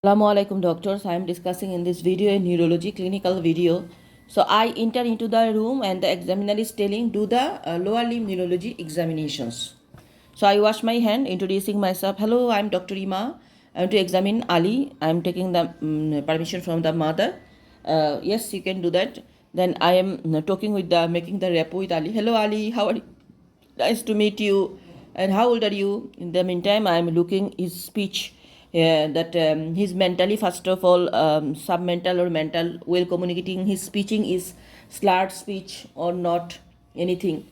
Assalamu alaikum doctors. I am discussing in this video a neurology clinical video. So I enter into the room and the examiner is telling do the lower limb neurology examinations. So I wash my hand, introducing myself. Hello, I am Dr. Ima. I am to examine Ali. I am taking the permission from the mother. Yes, you can do that. Then I am talking with making the repo with Ali. Hello Ali, how are you? Nice to meet you. And how old are you? In the meantime, I am looking his speech. That he's mentally, first of all, submental or mental, well communicating. His speaking is slurred speech or not anything.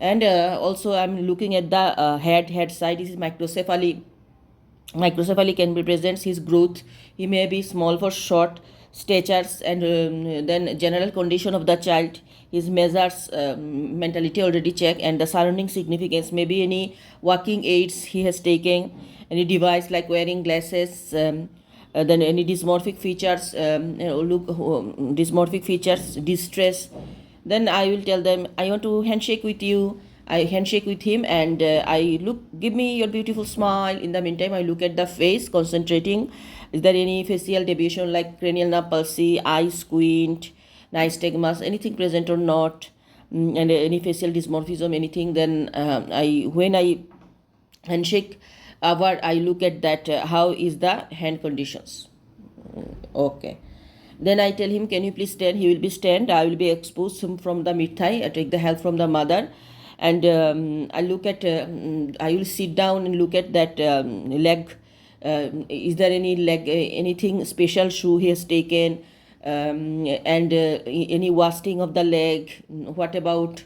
And also, I'm looking at the head side. This is microcephaly. Microcephaly can represent his growth. He may be small for short statures, and then general condition of the child. His measures mentality already check, and the surrounding significance. Maybe any walking aids he has taken, any device like wearing glasses. Then any dysmorphic features, dysmorphic features, distress. Then I will tell them I want to handshake with you. I handshake with him and I look, give me your beautiful smile. In the meantime, I look at the face, concentrating. Is there any facial deviation like cranial nerve palsy, eye squint, nystagmus, anything present or not, and any facial dysmorphism, anything? Then when I handshake, I look at that how is the hand conditions. Okay. Then I tell him, can you please stand? He will be stand. I will be exposed him from the mid thigh. I take the help from the mother, and I look at. I will sit down and look at that leg. Is there any leg? Anything special shoe he has taken? And any wasting of the leg? What about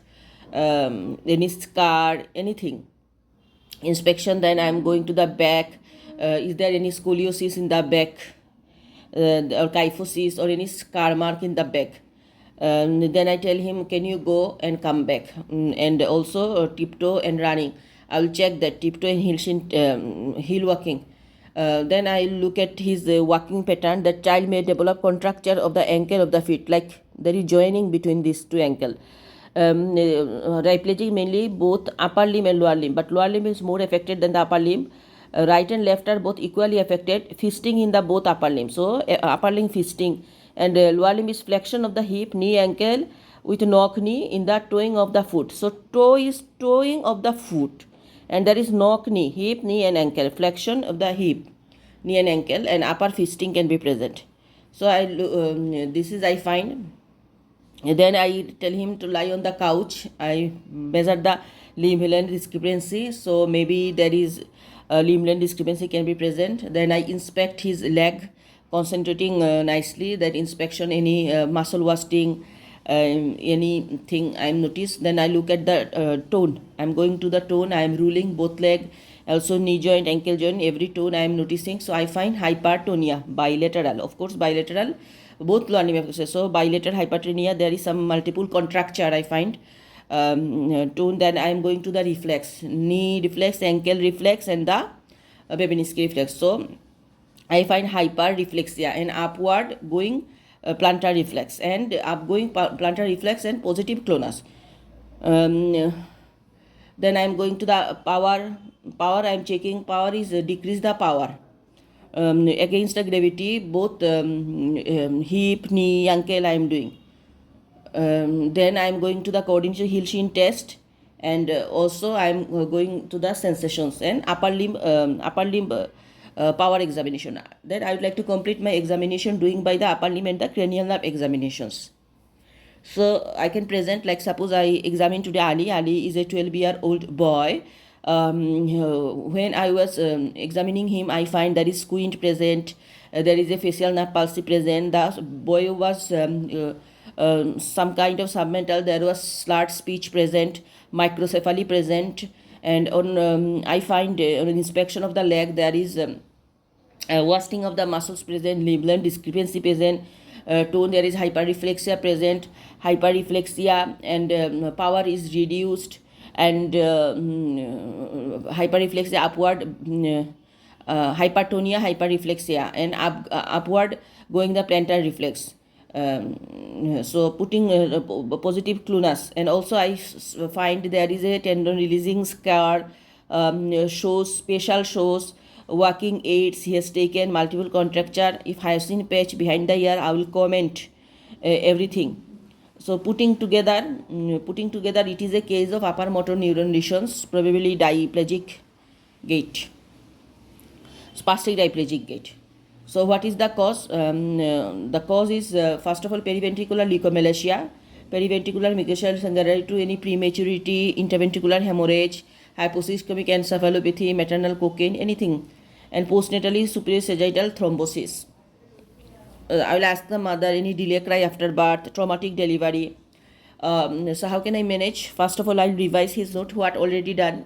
any scar? Anything? Inspection. Then I am going to the back. Is there any scoliosis in the back? Or kyphosis or any scar mark in the back. Then I tell him, can you go and come back? And also tiptoe and running. I will check that tiptoe and heel walking. Then I look at his walking pattern. The child may develop contracture of the ankle of the feet, like there is joining between these two ankle. Diplegic mainly both upper limb and lower limb, but lower limb is more affected than the upper limb. Right and left are both equally affected, fisting in the both upper limb. So upper limb fisting, and lower limb is flexion of the hip, knee, ankle with knock knee in the toeing of the foot. So toe is toeing of the foot, and there is knock knee, hip, knee and ankle, flexion of the hip, knee and ankle, and upper fisting can be present. So this is I find. Then I tell him to lie on the couch. I measure the limb length discrepancy. So maybe there is limb length discrepancy can be present. Then I inspect his leg, concentrating nicely. That inspection, any muscle wasting, anything I notice. Then I look at the tone. I'm going to the tone. I am ruling both leg, also knee joint, ankle joint, every tone I am noticing. So I find hypertonia, bilateral. Of course, bilateral. Both lower limb. So bilateral hypertonia, there is some multiple contracture I find. Tone. Then I am going to the reflex, knee reflex, ankle reflex, and the Babinski reflex. So I find hyperreflexia and upward going plantar reflex and upgoing plantar reflex and positive clonus. Then I am going to the power. I am checking power is decrease the power. Against the gravity, both hip, knee, ankle I am doing. Then I am going to the coordination heel shin test, and also I am going to the sensations and upper limb power examination. Then I would like to complete my examination doing by the upper limb and the cranial nerve examinations. So I can present, like suppose I examine today Ali. Ali is a 12-year-old boy. When I was examining him, I find there is squint present, there is a facial nerve palsy present. The boy was some kind of submental, there was slurred speech present, microcephaly present, and on I find on inspection of the leg there is wasting of the muscles present, limb length discrepancy present, tone there is hyperreflexia present, hyperreflexia and power is reduced, and hyperreflexia upward, hypertonia, hyperreflexia, and upward going the plantar reflex. So putting positive clunus, and also I find there is a tendon releasing scar, shows special shows walking aids. He has taken multiple contracture. If hyacinth patch behind the ear, I will comment everything. So putting together, it is a case of upper motor neuron lesions, probably diplegic gait, spastic diplegic gait. So what is the cause? The cause is first of all periventricular leukomalacia, periventricular mucosal sanguinary to any prematurity, interventricular hemorrhage, hyposystemic encephalopathy, maternal cocaine, anything, and postnatally superior sagittal thrombosis. I will ask the mother any delay cry after birth, traumatic delivery. So how can I manage? First of all, I'll revise his note, what already done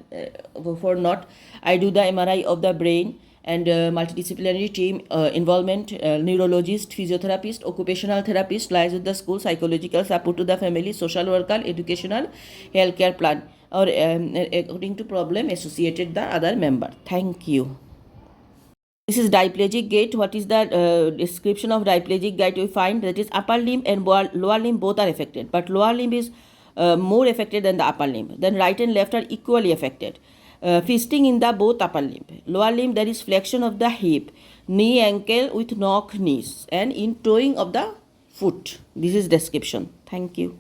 for not. I do the MRI of the brain and multidisciplinary team involvement, neurologist, physiotherapist, occupational therapist, lies with the school, psychological support to the family, social worker, educational, healthcare plan, or according to problem associated the other member. Thank you. This is diplegic gait. What is the description of diplegic gait? We find that is upper limb and lower limb both are affected, but lower limb is more affected than the upper limb. Then right and left are equally affected. Fisting in the both upper limb. Lower limb, there is flexion of the hip, knee, ankle with knock knees, and in toeing of the foot. This is description. Thank you.